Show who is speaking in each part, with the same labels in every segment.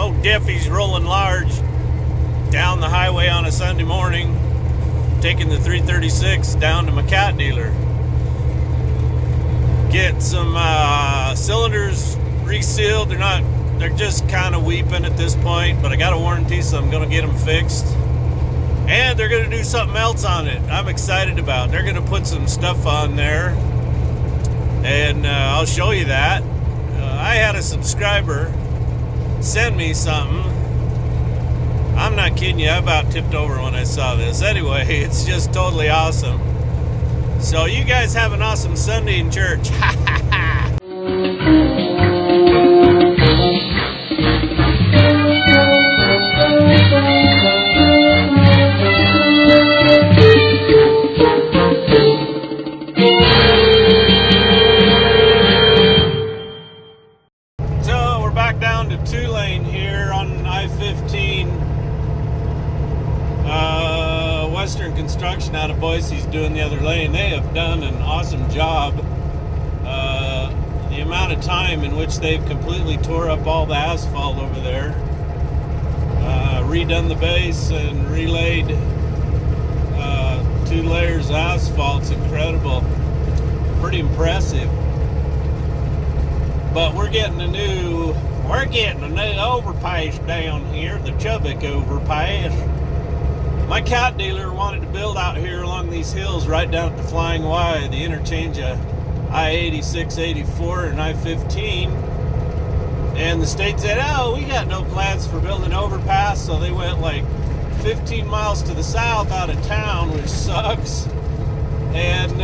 Speaker 1: old Diffie's rolling large down the highway on a Sunday morning, taking the 336 down to my cat dealer. Get some cylinders resealed. They're just kind of weeping at this point, but I got a warranty, so I'm going to get them fixed. And they're going to do something else on it I'm excited about. They're going to put some stuff on there, and I'll show you that. I had a subscriber send me something. I'm not kidding you, I about tipped over when I saw this. Anyway, it's just totally awesome. So you guys have an awesome Sunday in church. So we're back down to 2-lane here on I-15. Western Construction out of Boise's doing the other lane. They have done an awesome job. The amount of time in which they've completely tore up all the asphalt over there, redone the base and relayed 2 layers of asphalt's incredible. Pretty impressive. But we're getting a new overpass down here, the Chubbuck overpass. My cat dealer wanted to build out here along these hills right down at the Flying Y, the interchange of I-86, 84, and I-15. And the state said, oh, we got no plans for building an overpass, so they went like 15 miles to the south out of town, which sucks. And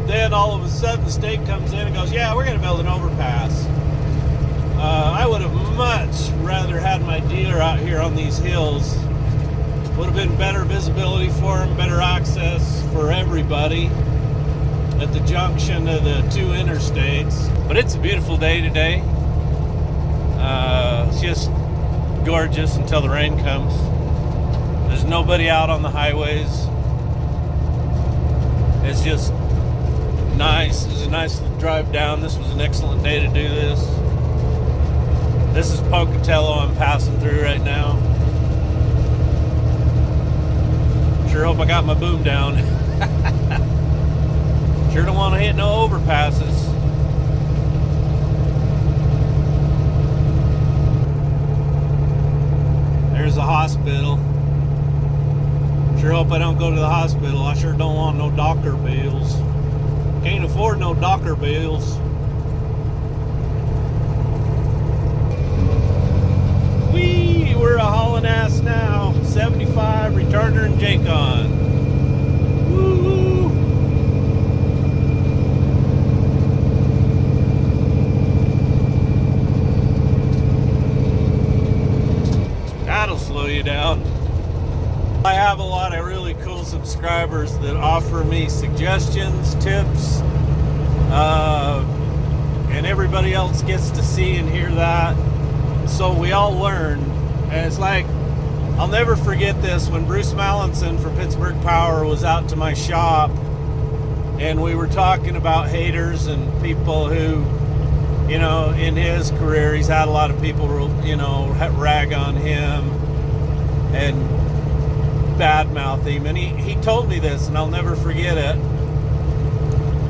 Speaker 1: then all of a sudden the state comes in and goes, yeah, we're going to build an overpass. I would have much rather had my dealer out here on these hills. Would have been better visibility for them, better access for everybody at the junction of the 2 interstates. But it's a beautiful day today. It's just gorgeous until the rain comes. There's nobody out on the highways. It's just nice. It was a nice drive down. This was an excellent day to do this. This is Pocatello I'm passing through right now. Sure hope I got my boom down. Sure don't want to hit no overpasses. There's the hospital. Sure hope I don't go to the hospital. I sure don't want no doctor bills. Can't afford no doctor bills. We're a hauling ass now. 75, returner and J-Con. Woo! That'll slow you down. I have a lot of really cool subscribers that offer me suggestions, tips, and everybody else gets to see and hear that. So we all learn. And it's like, I'll never forget this, when Bruce Mallinson from Pittsburgh Power was out to my shop, and we were talking about haters and people who, you know, in his career, he's had a lot of people, you know, rag on him and badmouth him. And he told me this, and I'll never forget it.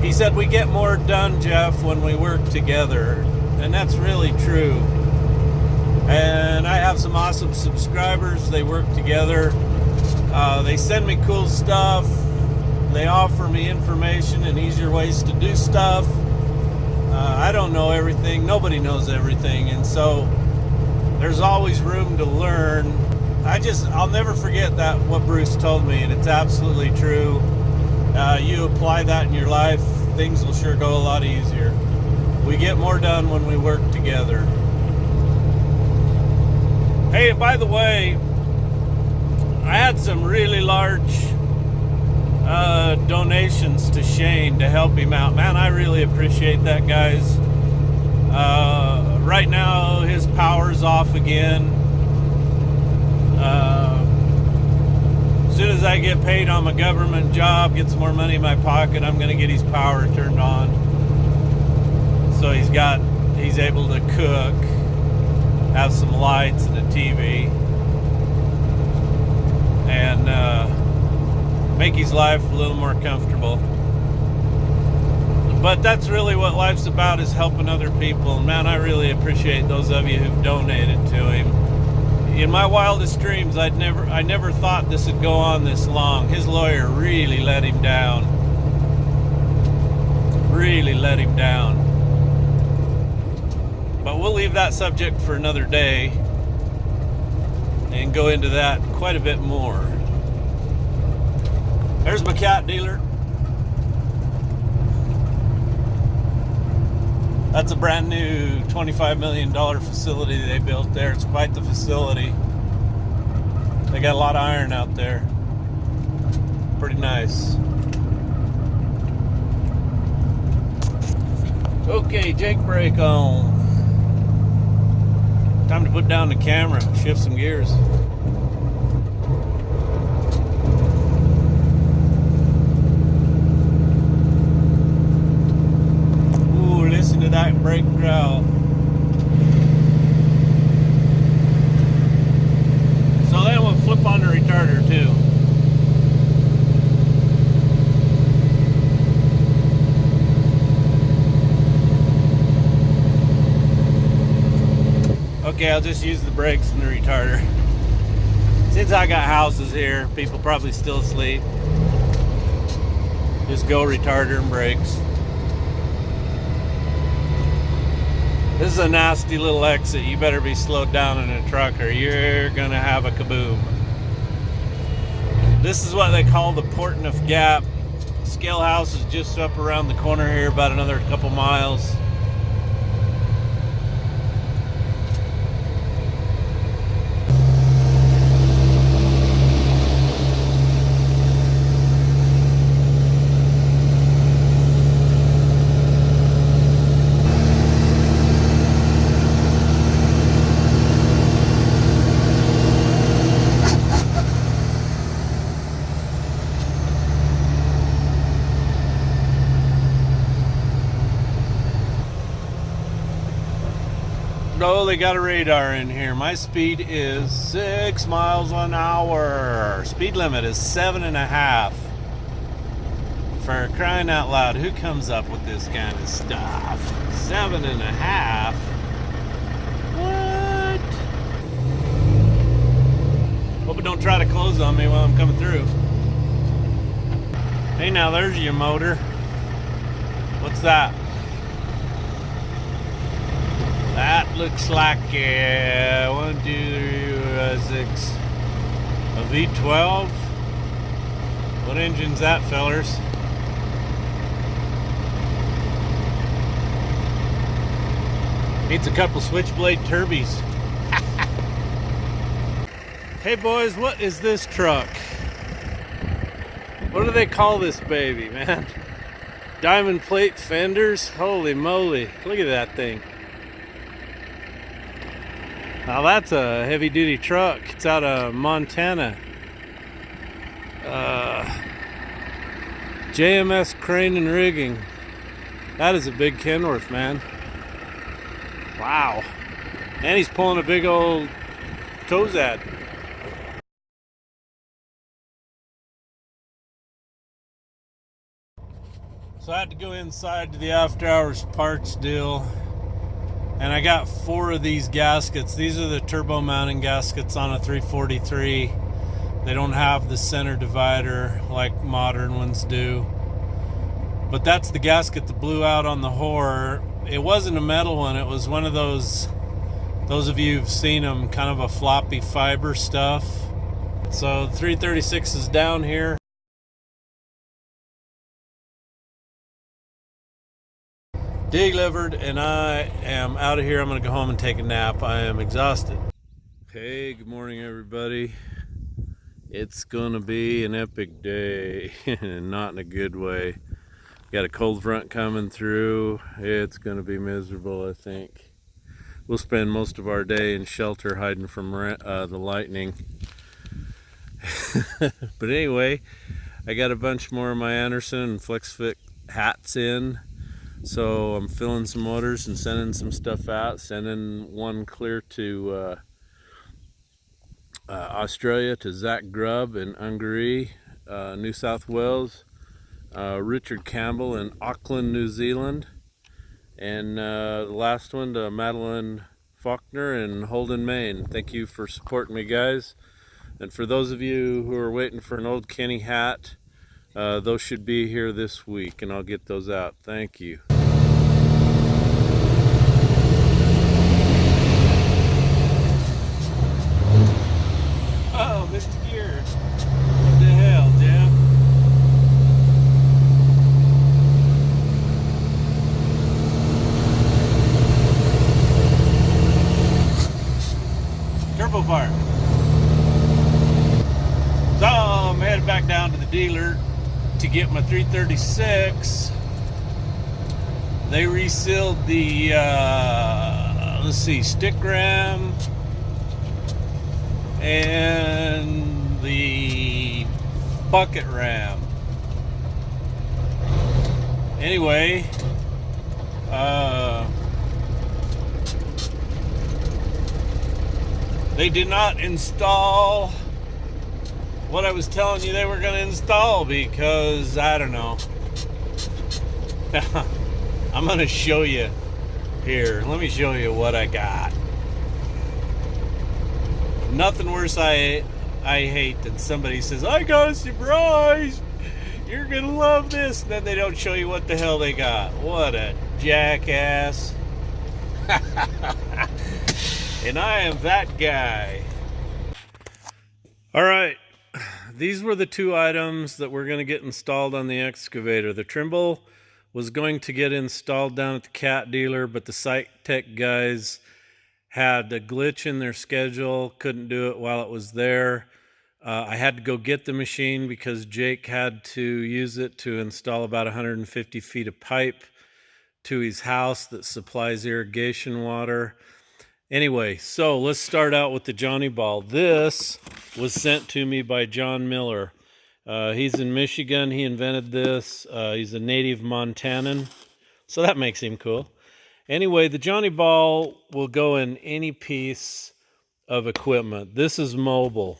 Speaker 1: He said, we get more done, Jeff, when we work together. And that's really true. And I have some awesome subscribers. They work together. They send me cool stuff. They offer me information and easier ways to do stuff. I don't know everything. Nobody knows everything. And so there's always room to learn. I'll never forget that, what Bruce told me, and it's absolutely true. You apply that in your life, things will sure go a lot easier. We get more done when we work together. Hey, by the way, I had some really large donations to Shane to help him out. Man, I really appreciate that, guys. Right now, his power's off again. As soon as I get paid on my government job, get some more money in my pocket, I'm going to get his power turned on. So he's able to cook. have some lights and a TV, and make his life a little more comfortable. But that's really what life's about, is helping other people. And man, I really appreciate those of you who've donated to him. In my wildest dreams, I never thought this would go on this long. His lawyer really let him down. Really let him down. But we'll leave that subject for another day and go into that quite a bit more. There's my cat dealer. That's a brand new $25 million facility they built there. It's quite the facility. They got a lot of iron out there. Pretty nice. Okay, Jake brake on. Time to put down the camera, shift some gears. Listen to that brake growl. So then we'll flip on the retarder too. Okay, I'll just use the brakes and the retarder. Since I got houses here, people probably still asleep. Just go retarder and brakes. This is a nasty little exit. You better be slowed down in a truck or you're gonna have a kaboom. This is what they call the Portneuf Gap. Scale House is just up around the corner here, about another couple miles. Oh, they got a radar in here. My speed is 6 miles an hour. Speed limit is 7.5. For crying out loud, who comes up with this kind of stuff? 7.5? What? Hope it don't try to close on me while I'm coming through. Hey, now there's your motor. What's that? That looks like a 1, 2, 3, 6, a V12. What engine's that, fellers? Needs a couple switchblade turbies. Hey boys, what is this truck? What do they call this baby, man? Diamond plate fenders? Holy moly, look at that thing. Now that's a heavy duty truck. It's out of Montana. JMS Crane and Rigging. That is a big Kenworth, man. Wow. And he's pulling a big old Tozad. So I had to go inside to the after hours parts deal. And I got 4 of these gaskets. These are the turbo mounting gaskets on a 343. They don't have the center divider like modern ones do. But that's the gasket that blew out on the Horror. It wasn't a metal one. It was one of those of you who've seen them, kind of a floppy fiber stuff. So the 336 is down here. Delivered, and I am out of here. I'm going to go home and take a nap. I am exhausted. Hey, good morning, everybody. It's going to be an epic day, not in a good way. Got a cold front coming through. It's going to be miserable, I think. We'll spend most of our day in shelter hiding from the lightning. But anyway, I got a bunch more of my Anderson and FlexFit hats in. So I'm filling some orders and sending some stuff out, sending one clear to Australia to Zach Grubb in Ungaree, New South Wales, Richard Campbell in Auckland, New Zealand, and the last one to Madeline Faulkner in Holden, Maine. Thank you for supporting me, guys. And for those of you who are waiting for an old Kenny hat, those should be here this week, and I'll get those out. Thank you. Oh, Mr. Gear. What the hell, Jeff? Turbo fire. So I'm headed back down to the dealer to get my 336. They resealed the let's see, stick ram and the bucket ram. Anyway, they did not install what I was telling you they were going to install because I don't know. I'm going to show you here. Let me show you what I got. Nothing worse I hate than somebody says, I got a surprise. You're going to love this. And then they don't show you what the hell they got. What a jackass. And I am that guy. All right. These were the two items that were going to get installed on the excavator. The Trimble was going to get installed down at the cat dealer, but the Site Tech guys had a glitch in their schedule, couldn't do it while it was there. I had to go get the machine because Jake had to use it to install about 150 feet of pipe to his house that supplies irrigation water. Anyway, so let's start out with the Johnny Ball. This was sent to me by John Miller. He's in Michigan. He invented this. He's a native Montanan, so that makes him cool. Anyway, the Johnny Ball will go in any piece of equipment. This is mobile.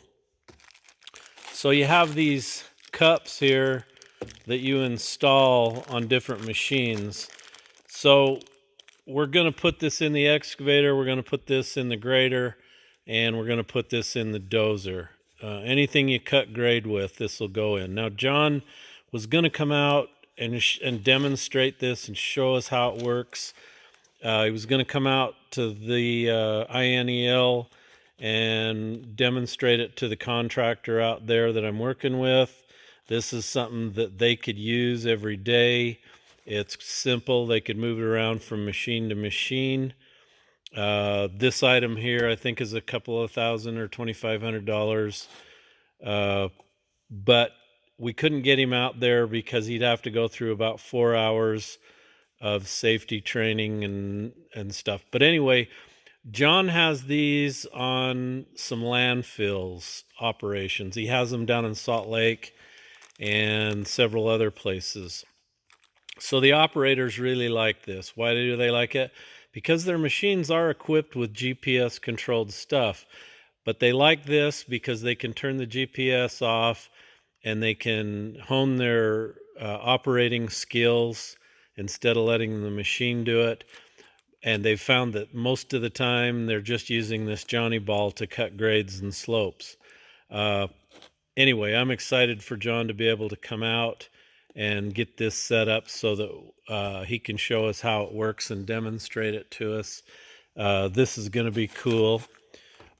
Speaker 1: So you have these cups here that you install on different machines. So we're going to put this in the excavator, we're going to put this in the grader, and we're going to put this in the dozer. Anything you cut grade with, this will go in. Now, John was going to come out and demonstrate this and show us how it works. He was going to come out to the INEL and demonstrate it to the contractor out there that I'm working with. This is something that they could use every day. It's simple. They could move it around from machine to machine. This item here, I think, is a couple of $1,000 or $2,500. But we couldn't get him out there because he'd have to go through about 4 hours of safety training and stuff. But anyway, John has these on some landfills operations. He has them down in Salt Lake and several other places. So the operators really like this. Why do they like it? Because their machines are equipped with GPS controlled stuff. But they like this because they can turn the GPS off and they can hone their operating skills instead of letting the machine do it. And they've found that most of the time they're just using this Johnny Ball to cut grades and slopes. Anyway, I'm excited for John to be able to come out and get this set up so that he can show us how it works and demonstrate it to us. This is going to be cool.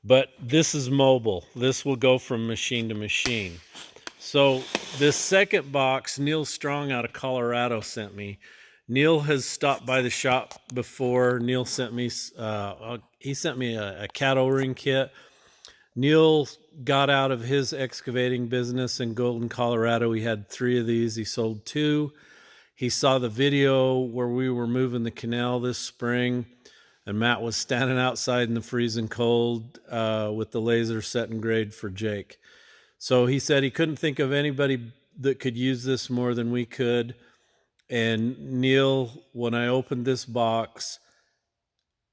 Speaker 1: But this is mobile. This will go from machine to machine. So this second box, Neil Strong out of Colorado sent me. Neil has stopped by the shop before. Neil sent me, he sent me a cat O-ring kit. Neil got out of his excavating business in Golden, Colorado. He had 3 of these. He sold 2. He saw the video where we were moving the canal this spring, and Matt was standing outside in the freezing cold with the laser set and grade for Jake. So he said he couldn't think of anybody that could use this more than we could. And Neil, when I opened this box,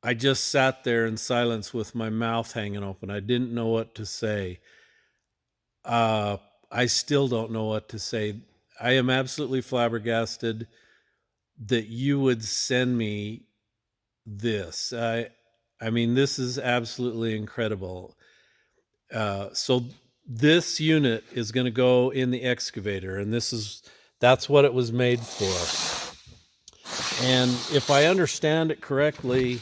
Speaker 1: I just sat there in silence with my mouth hanging open. I didn't know what to say. Uh, I still don't know what to say. I am absolutely flabbergasted that you would send me this. I mean, this is absolutely incredible. So this unit is going to go in the excavator, and that's what it was made for. And if I understand it correctly,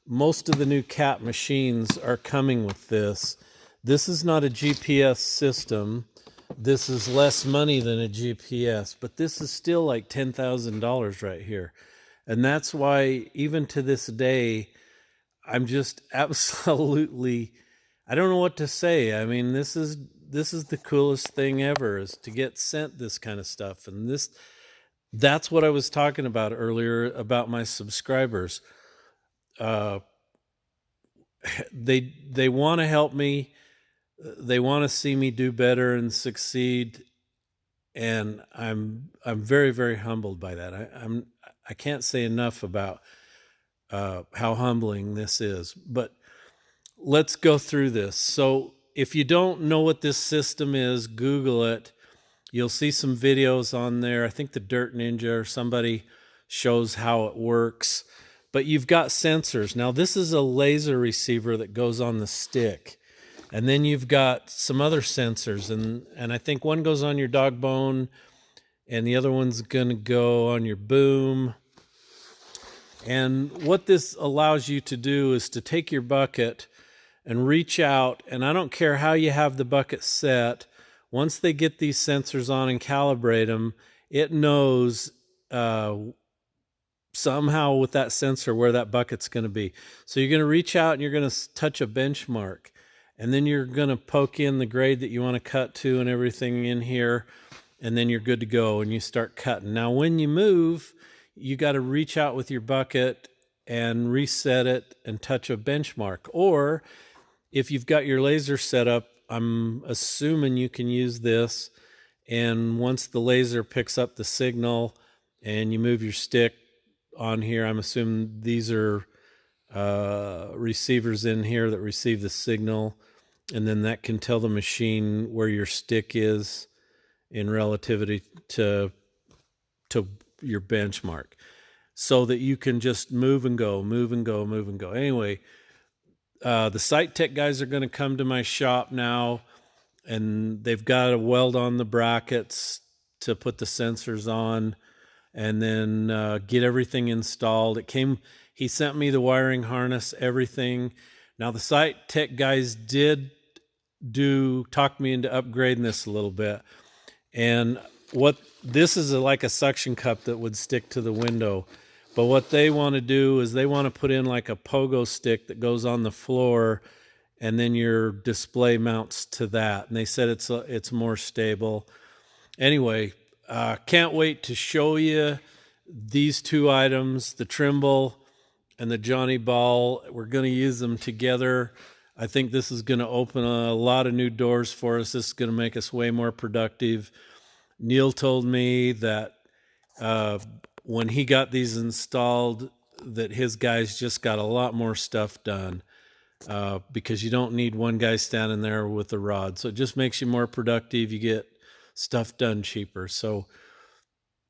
Speaker 1: most of the new Cat machines are coming with this. This is not a GPS system. This is less money than a GPS, but this is still like $10,000 right here. And that's why, even to this day, I'm just absolutely, I don't know what to say. I mean, this is the coolest thing ever, is to get sent this kind of stuff. And that's what I was talking about earlier about my subscribers. They want to help me. They want to see me do better and succeed, and I'm very, very humbled by that. I can't say enough about how humbling this is. But let's go through this. So if you don't know what this system is, Google it. You'll see some videos on there. I think the Dirt Ninja or somebody shows how it works. But you've got sensors. Now, this is a laser receiver that goes on the stick. And then you've got some other sensors. And I think one goes on your dog bone, and the other one's going to go on your boom. And what this allows you to do is to take your bucket and reach out. And I don't care how you have the bucket set. Once they get these sensors on and calibrate them, it knows somehow with that sensor where that bucket's going to be. So you're going to reach out and you're going to touch a benchmark. And then you're going to poke in the grade that you want to cut to and everything in here. And then you're good to go and you start cutting. Now, when you move, you got to reach out with your bucket and reset it and touch a benchmark. Or if you've got your laser set up, I'm assuming you can use this. And once the laser picks up the signal and you move your stick on here, I'm assuming these are receivers in here that receive the signal. And then that can tell the machine where your stick is in relativity to your benchmark, so that you can just move and go, move and go, move and go. Anyway, the Site Tech guys are going to come to my shop now, and they've got to weld on the brackets to put the sensors on, and then get everything installed. He sent me the wiring harness, everything. Now, the Site Tech guys did talk me into upgrading this a little bit. And this is like a suction cup that would stick to the window. But what they want to do is they want to put in like a pogo stick that goes on the floor, and then your display mounts to that. And they said it's more stable. Anyway, can't wait to show you these two items, the Trimble and the Johnny Ball. We're going to use them together. I think this is going to open a lot of new doors for us. This is going to make us way more productive. Neil told me that when he got these installed, that his guys just got a lot more stuff done because you don't need one guy standing there with a rod. So it just makes you more productive. You get stuff done cheaper. So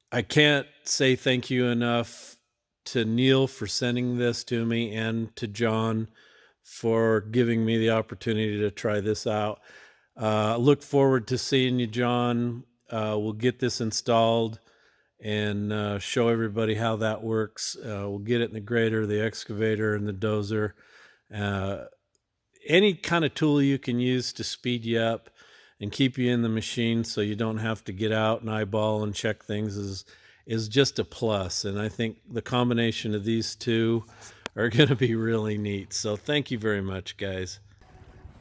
Speaker 1: I can't say thank you enough to Neil for sending this to me, and to John for giving me the opportunity to try this out. Look forward to seeing you, John. We'll get this installed and show everybody how that works. We'll get it in the grader, the excavator, and the dozer. Any kind of tool you can use to speed you up and keep you in the machine so you don't have to get out and eyeball and check things is just a plus. And I think the combination of these two are going to be really neat. So thank you very much, guys.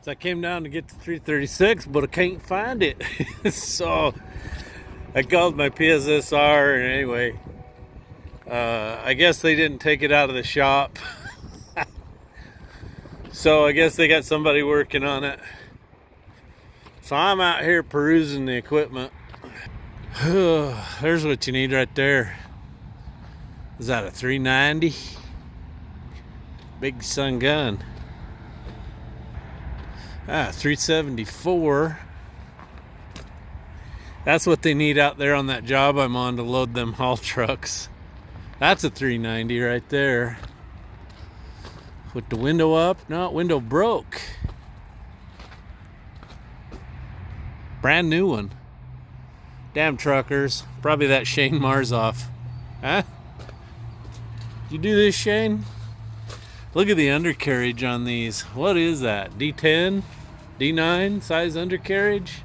Speaker 1: So I came down to get to 336, but I can't find it. So I called my PSSR, and anyway, I guess they didn't take it out of the shop. So I guess they got somebody working on it. So I'm out here perusing the equipment. There's what you need right there. Is that a 390? Big sun gun. 374. That's what they need out there on that job I'm on to load them haul trucks. That's a 390 right there. With the window up. No, window broke. Brand new one. Damn truckers. Probably that Shane Marzoff. Huh? You do this, Shane? Look at the undercarriage on these. What is that? D10? D9 size undercarriage?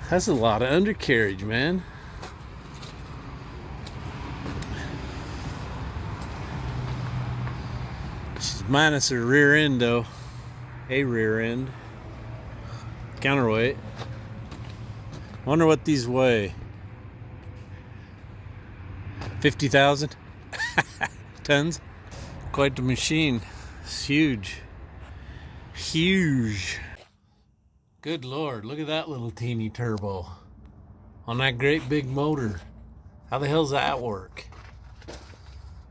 Speaker 1: That's a lot of undercarriage, man. She's minus her rear end, though. A rear end. Counterweight. Wonder what these weigh. 50,000 tons. Quite the machine. It's huge. Huge. Good Lord, look at that little teeny turbo on that great big motor. How the hell's that work?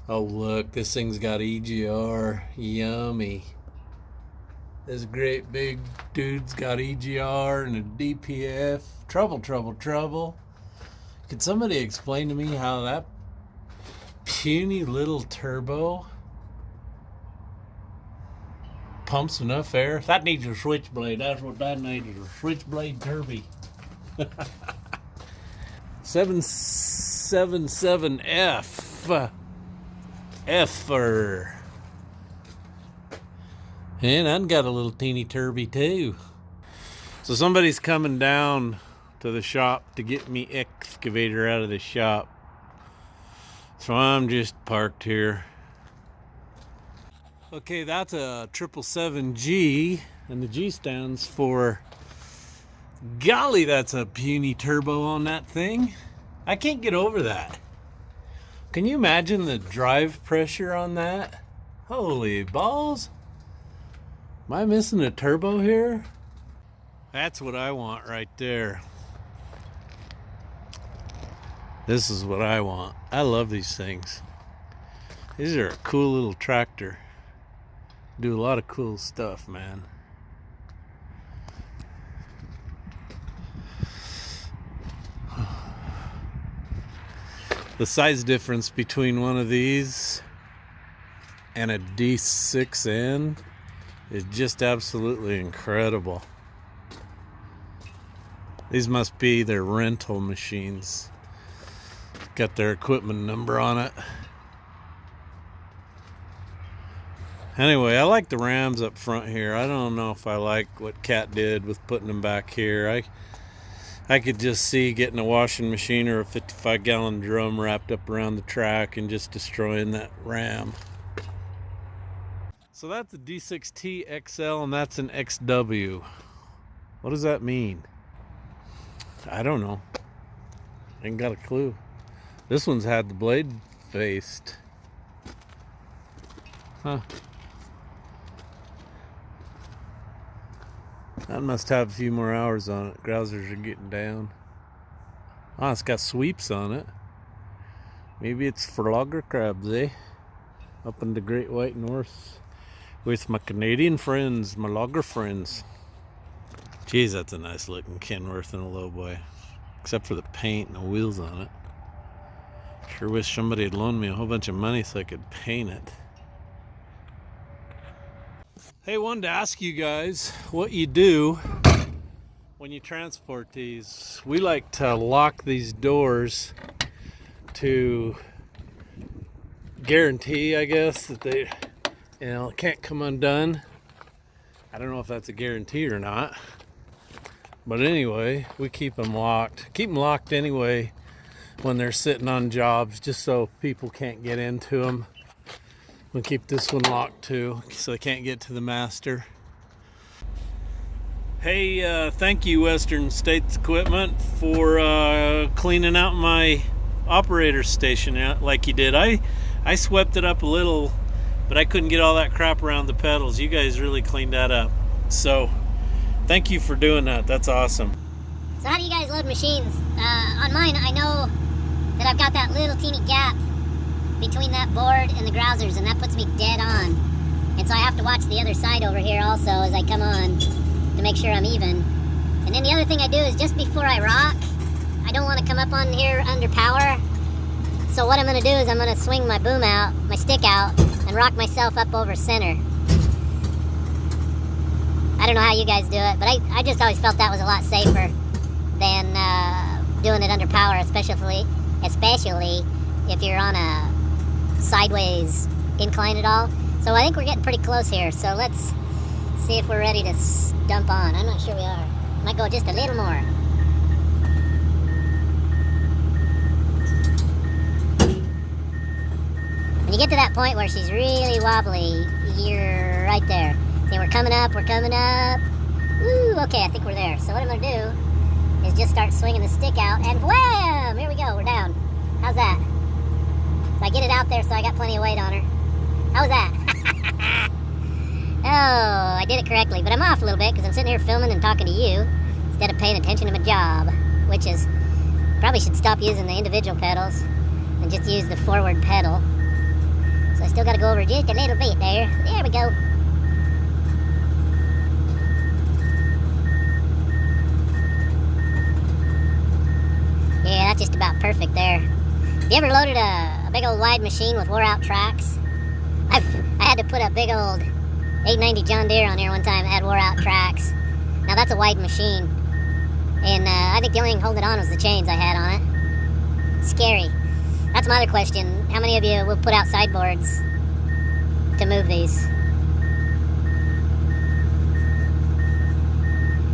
Speaker 1: Oh look, this thing's got EGR. Yummy. This great big dude's got EGR and a DPF. Trouble, trouble, trouble. Could somebody explain to me how that puny little turbo pumps enough air? That needs a switchblade. That's what that needs, a switchblade turbo. 777F. F-er. And I've got a little teeny turby too. So somebody's coming down to the shop to get me excavator out of the shop. So I'm just parked here. Okay, that's a 777G, and the G stands for, golly, that's a puny turbo on that thing. I can't get over that. Can you imagine the drive pressure on that? Holy balls. Am I missing a turbo here? That's what I want right there. This is what I want. I love these things. These are a cool little tractor. Do a lot of cool stuff, man. The size difference between one of these and a D6N is just absolutely incredible. These must be their rental machines. Got their equipment number on it. Anyway, I like the Rams up front here. I don't know if I like what Cat did with putting them back here. I could just see getting a washing machine or a 55-gallon drum wrapped up around the track and just destroying that Ram. So that's a D6T XL and that's an XW. What does that mean? I don't know. Ain't got a clue. This one's had the blade faced. Huh. That must have a few more hours on it. Grousers are getting down. Ah, it's got sweeps on it. Maybe it's for logger crabs, eh? Up in the Great White North with my Canadian friends, my logger friends. Geez, that's a nice looking Kenworth and a lowboy. Except for the paint and the wheels on it. Sure wish somebody had loaned me a whole bunch of money so I could paint it. Hey, wanted to ask you guys what you do when you transport these. We like to lock these doors to guarantee, I guess, that they, can't come undone. I don't know if that's a guarantee or not. But anyway, we keep them locked. Keep them locked anyway when they're sitting on jobs, just so people can't get into them. We'll keep this one locked too, so they can't get to the master. Hey, thank you Western States Equipment for cleaning out my operator station out like you did. I swept it up a little, but I couldn't get all that crap around the pedals. You guys really cleaned that up. So, thank you for doing that. That's awesome.
Speaker 2: So how do you guys load machines? On mine, I know that I've got that little teeny gap between that board and the grousers, and that puts me dead on. And so I have to watch the other side over here also as I come on to make sure I'm even. And then the other thing I do is just before I rock, I don't want to come up on here under power. So what I'm going to do is I'm going to swing my boom out, my stick out, and rock myself up over center. I don't know how you guys do it, but I just always felt that was a lot safer than doing it under power, especially if you're on a sideways incline at all. So I think we're getting pretty close here. So let's see if we're ready to dump on. I'm not sure we are. Might go just a little more. When you get to that point where she's really wobbly, you're right there. See, we're coming up, Ooh, okay, I think we're there. So what I'm gonna do is just start swinging the stick out, and wham! Here we go, we're down. How's that? So I get it out there so I got plenty of weight on her. How was that? Oh, I did it correctly, but I'm off a little bit because I'm sitting here filming and talking to you instead of paying attention to my job, which is, probably should stop using the individual pedals and just use the forward pedal. So I still got to go over just a little bit there. There we go. Yeah, that's just about perfect there. Have you ever loaded a big old wide machine with wore out tracks? I had to put a big old 890 John Deere on here one time that had wore out tracks. Now that's a wide machine. And I think the only thing holding it on was the chains I had on it. Scary. That's my other question. How many of you will put out sideboards to move these?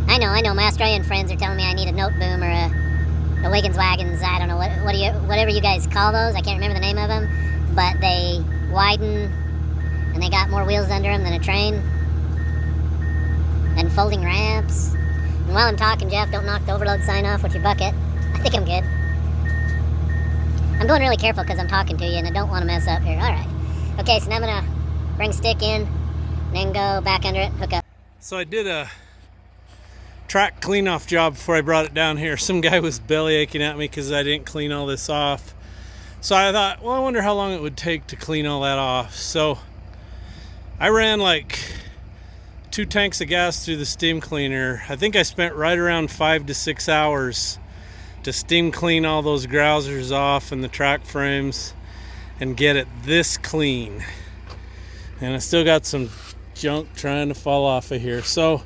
Speaker 2: I know. My Australian friends are telling me I need a note boom or a Wiggins Wagons. I don't know whatever you guys call those. I can't remember the name of them, but they widen and they got more wheels under them than a train, and folding ramps. And while I'm talking, Jeff, don't knock the overload sign off with your bucket. I think I'm good. I'm going really careful because I'm talking to you and I don't want to mess up here. All right. Okay, so now I'm gonna bring stick in, then go back under it, hook up.
Speaker 1: So I did a track clean off job before I brought it down here. Some guy was belly aching at me because I didn't clean all this off. So I thought, well, I wonder how long it would take to clean all that off. So I ran like 2 tanks of gas through the steam cleaner. I think I spent right around 5 to 6 hours to steam clean all those grousers off and the track frames and get it this clean. And I still got some junk trying to fall off of here. So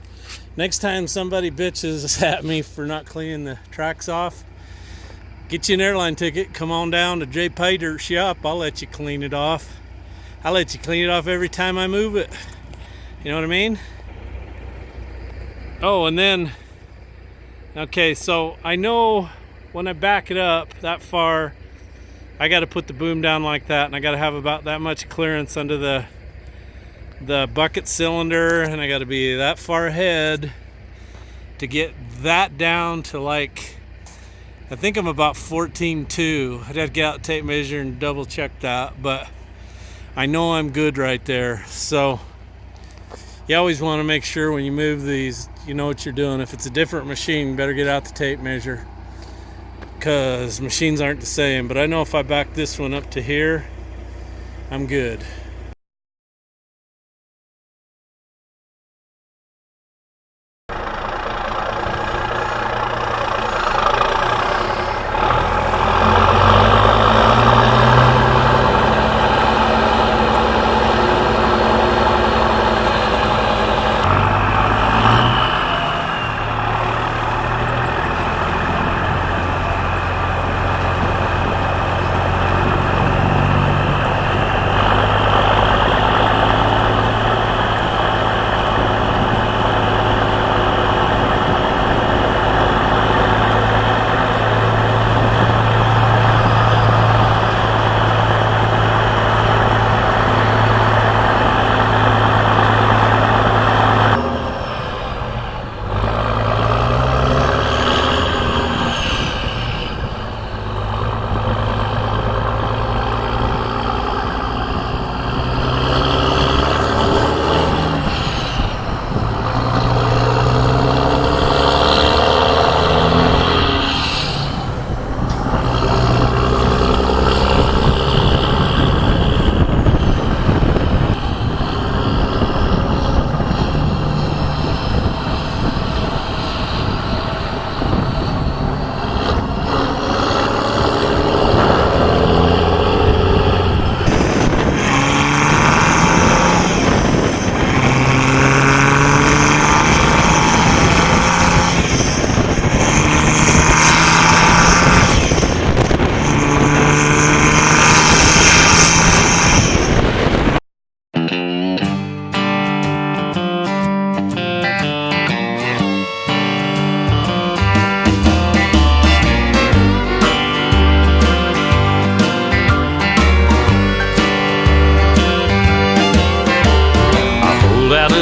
Speaker 1: next time somebody bitches at me for not cleaning the tracks off, get you an airline ticket, come on down to Jpaydirt shop. I'll let you clean it off. I'll let you clean it off every time I move it. You know what I mean? Oh, and then, okay, so I know when I back it up that far, I got to put the boom down like that, and I got to have about that much clearance under the bucket cylinder, and I got to be that far ahead to get that down to like, I think I'm about 14.2. I'd have to get out the tape measure and double check that, but I know I'm good right there. So you always want to make sure when you move these, you know what you're doing. If it's a different machine, you better get out the tape measure, because machines aren't the same. But I know if I back this one up to here, I'm good.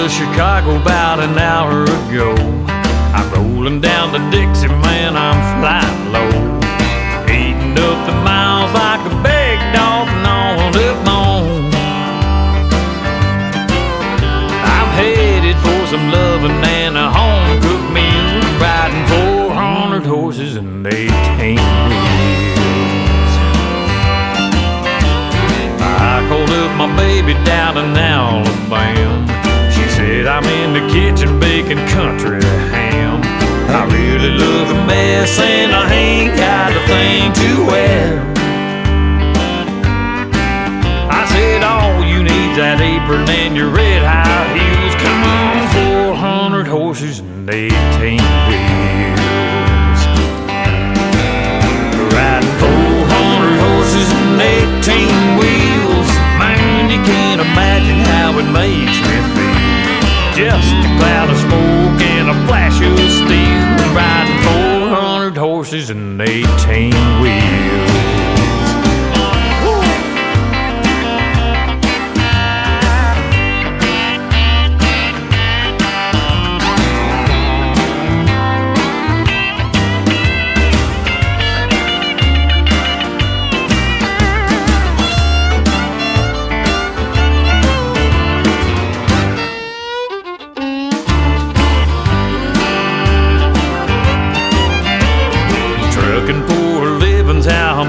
Speaker 3: to Chicago about an hour ago. I'm rolling down the Dixie, man, I'm flying low. Eating up the miles like a big dog gnawing up bone. I'm headed for some loving and a home-cooked meal, riding 400 horses and 18 wheels. I called up my baby down in Alabama. She said I'm in the kitchen baking country ham. I really love a mess and I ain't got a thing to wear. I said all you need's that apron and your red high heels. Come on, 400 horses and 18 wheels. Riding 400 horses and 18 wheels. Man, you can't imagine how it makes me feel. Just a cloud of smoke and a flash of steel. Riding 400 horses and 18 wheels.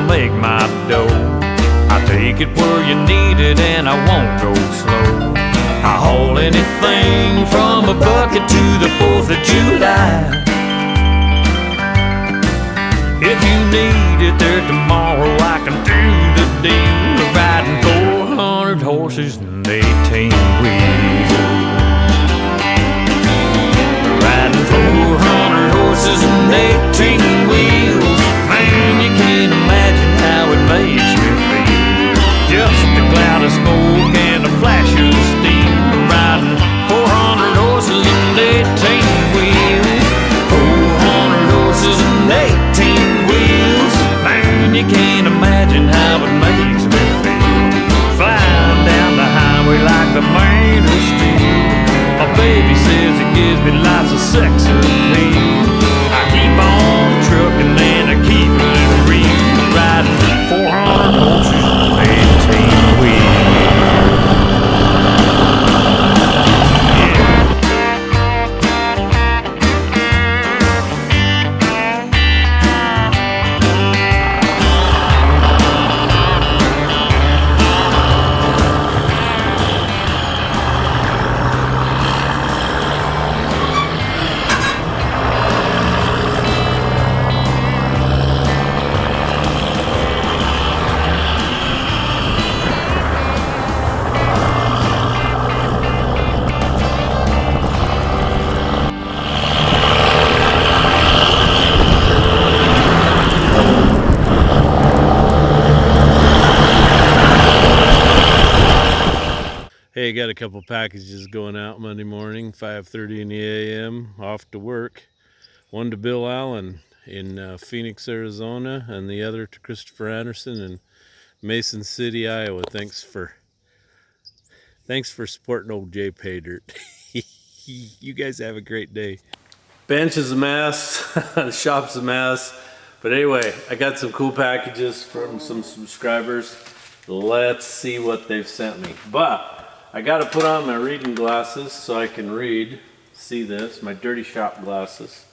Speaker 3: Make my dough. I take it where you need it and I won't go slow. I haul anything from a bucket to the 4th of July. If you need it there tomorrow, I can do the deal. Riding 400 horses and 18 wheels. Riding 400 horses and 18 wheels. Man, you can't imagine how it makes me feel. Just a cloud of smoke and a flash of steam. Riding 400 horses and 18 wheels. 400 horses and 18 wheels. Man, you can't imagine how it makes me feel. Flying down the highway like the man of steel. My baby says it gives me lots of sex appeal. I keep on trucking and I keep it real. Riding 400 horses and 18 wheels.
Speaker 1: Hey, got a couple packages going out Monday morning, 5:30 in the a.m. off to work. One to Bill Allen in Phoenix, Arizona, and the other to Christopher Anderson in Mason City, Iowa. Thanks for supporting old Jpaydirt. You guys have a great day. Bench is a mess, the shop's a mess, but anyway, I got some cool packages from some subscribers. Let's see what they've sent me. But I gotta put on my reading glasses so I can read. See this, my dirty shop glasses.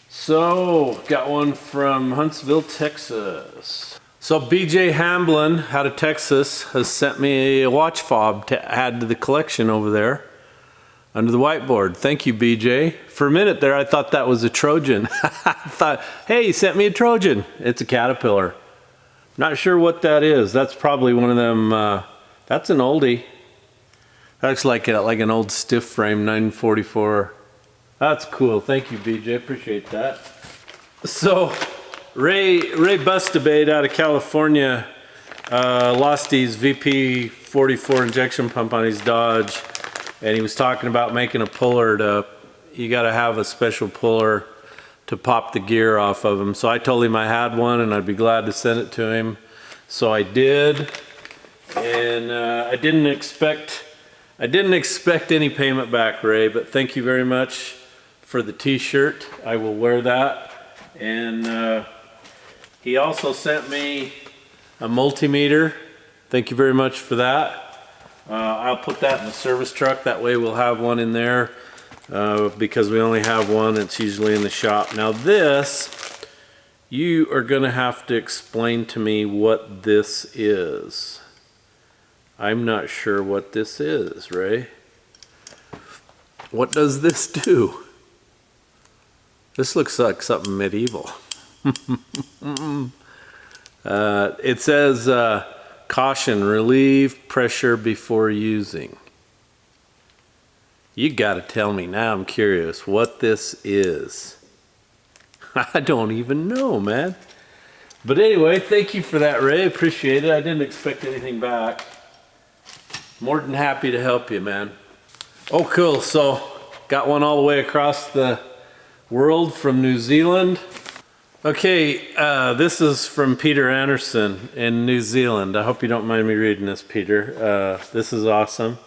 Speaker 1: So, got one from Huntsville, Texas. So BJ Hamblin out of Texas has sent me a watch fob to add to the collection over there under the whiteboard. Thank you, BJ. For a minute there, I thought that was a Trojan. I thought, hey, he sent me a Trojan. It's a Caterpillar. Not sure what that is. That's probably one of them. That's an oldie. That's like an old stiff frame 944. That's cool. Thank you, BJ. Appreciate that. So Ray Bustabate out of California lost his VP44 injection pump on his Dodge, and he was talking about making a puller to. You got to have a special puller to pop the gear off of them. So I told him I had one and I'd be glad to send it to him. So I did, and I didn't expect I didn't expect any payment back, Ray, but thank you very much for the t-shirt. I will wear that. And he also sent me a multimeter. Thank you very much for that. I'll put that in the service truck. That way we'll have one in there because we only have one. It's usually in the shop. Now this, you are gonna have to explain to me what this is. I'm not sure what this is, Ray. What does this do? This looks like something medieval. It says, caution, relieve pressure before using. You gotta tell me now, I'm curious what this is. I don't even know, man. But anyway, thank you for that, Ray. Appreciate it. I didn't expect anything back. More than happy to help you, man. Oh, cool. So, got one all the way across the world from New Zealand. Okay, this is from Peter Anderson in New Zealand. I hope you don't mind me reading this, Peter. This is awesome.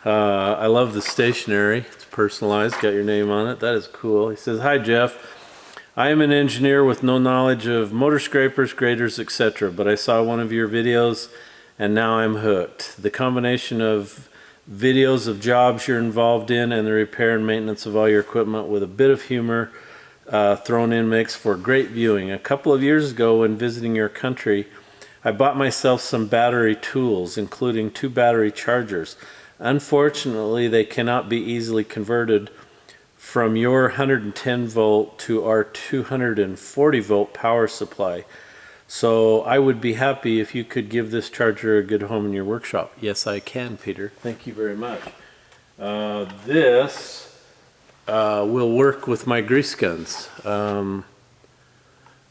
Speaker 1: I love the stationery. It's personalized, got your name on it. That is cool. He says, "Hi, Jeff. I am an engineer with no knowledge of motor scrapers, graders, etc. But I saw one of your videos and now I'm hooked. The combination of videos of jobs you're involved in and the repair and maintenance of all your equipment with a bit of humor thrown in makes for great viewing. A couple of years ago when visiting your country, I bought myself some battery tools, including 2 battery chargers. Unfortunately, they cannot be easily converted from your 110 volt to our 240 volt power supply. So I would be happy if you could give this charger a good home in your workshop." Yes, I can, Peter. Thank you very much. This will work with my grease guns.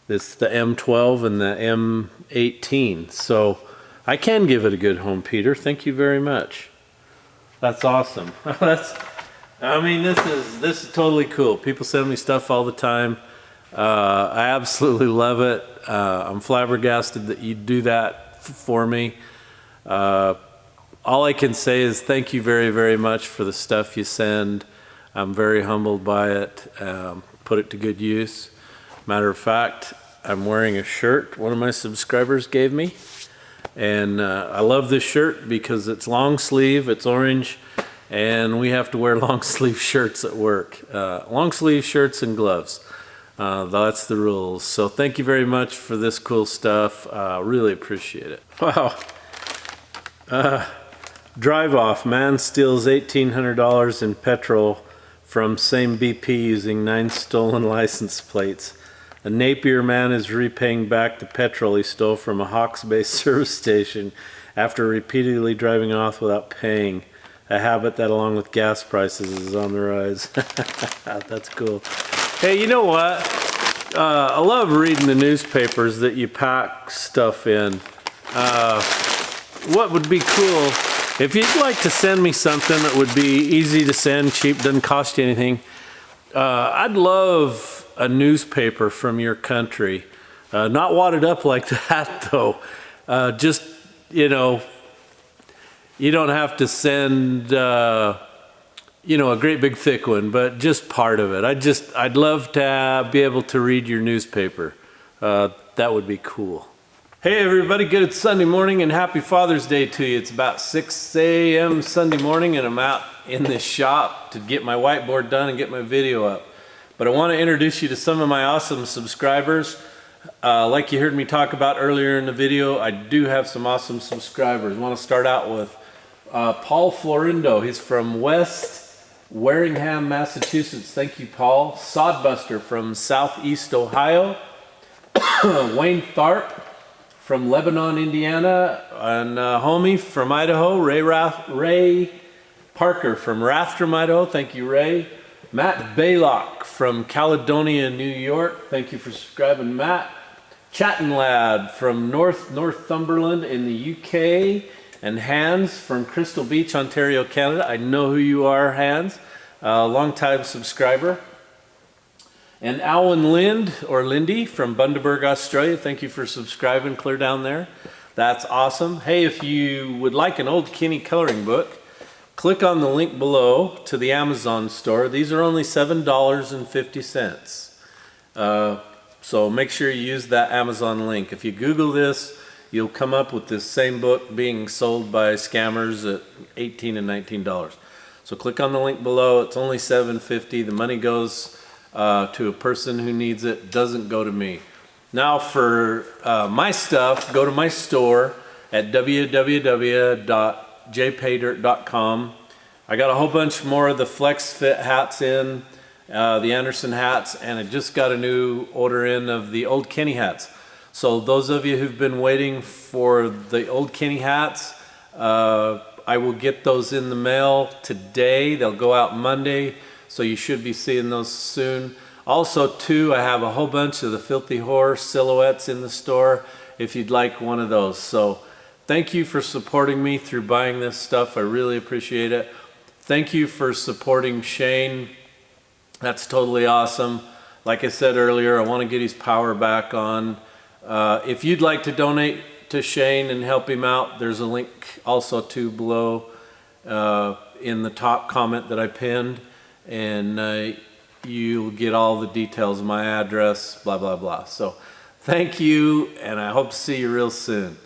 Speaker 1: It's the M12 and the M18. So I can give it a good home, Peter. Thank you very much. That's awesome. I mean, this is totally cool. People send me stuff all the time. I absolutely love it. I'm flabbergasted that you do that for me. All I can say is thank you very, very much for the stuff you send. I'm very humbled by it. Put it to good use. Matter of fact, I'm wearing a shirt one of my subscribers gave me. And I love this shirt because it's long sleeve, it's orange, and we have to wear long sleeve shirts at work. Long sleeve shirts and gloves. That's the rules. So thank you very much for this cool stuff. Really appreciate it. Wow. Drive off. Man steals $1,800 in petrol from same BP using 9 stolen license plates. A Napier man is repaying back the petrol he stole from a Hawke's Bay service station after repeatedly driving off without paying. A habit that, along with gas prices, is on the rise. That's cool. Hey, you know what? I love reading the newspapers that you pack stuff in. What would be cool, if you'd like to send me something that would be easy to send, cheap, doesn't cost you anything, I'd love a newspaper from your country. Not wadded up like that, though. Just, you know, you don't have to send... you know, a great big thick one, but just part of it. I'd love to be able to read your newspaper. That would be cool. Hey everybody, good Sunday morning and happy Father's Day to you. It's about 6 a.m. Sunday morning and I'm out in this shop to get my whiteboard done and get my video up. But I want to introduce you to some of my awesome subscribers. Like you heard me talk about earlier in the video, I do have some awesome subscribers. I want to start out with Paul Florindo. He's from West Wareham, Massachusetts. Thank you, Paul. Sodbuster from Southeast Ohio. Wayne Tharp from Lebanon, Indiana. And Homie from Idaho. Ray Parker from Rathdrum, Idaho. Thank you, Ray. Matt Baylock from Caledonia, New York. Thank you for subscribing, Matt. Chatton Lad from Northumberland in the UK. And Hans from Crystal Beach, Ontario, Canada. I know who you are, Hans. Long-time subscriber. And Alwyn Lind, or Lindy, from Bundaberg, Australia. Thank you for subscribing, clear down there. That's awesome. Hey, if you would like an old Kenny coloring book, click on the link below to the Amazon store. These are only $7.50. So make sure you use that Amazon link. If you Google this, you'll come up with this same book being sold by scammers at $18 and $19. So click on the link below. It's only $7.50. The money goes to a person who needs it. Doesn't go to me. Now for my stuff, go to my store at www.jpaydirt.com. I got a whole bunch more of the Flex Fit hats in, the Anderson hats, and I just got a new order in of the Old Kenny hats. So those of you who've been waiting for the Old Kenny hats, I will get those in the mail today. They'll go out Monday, so you should be seeing those soon. Also, too, I have a whole bunch of the Filthy Horse silhouettes in the store if you'd like one of those. So thank you for supporting me through buying this stuff. I really appreciate it. Thank you for supporting Shane. That's totally awesome. Like I said earlier, I want to get his power back on. If you'd like to donate to Shane and help him out, there's a link also too below in the top comment that I pinned, and you'll get all the details of my address, blah blah blah. So thank you, and I hope to see you real soon.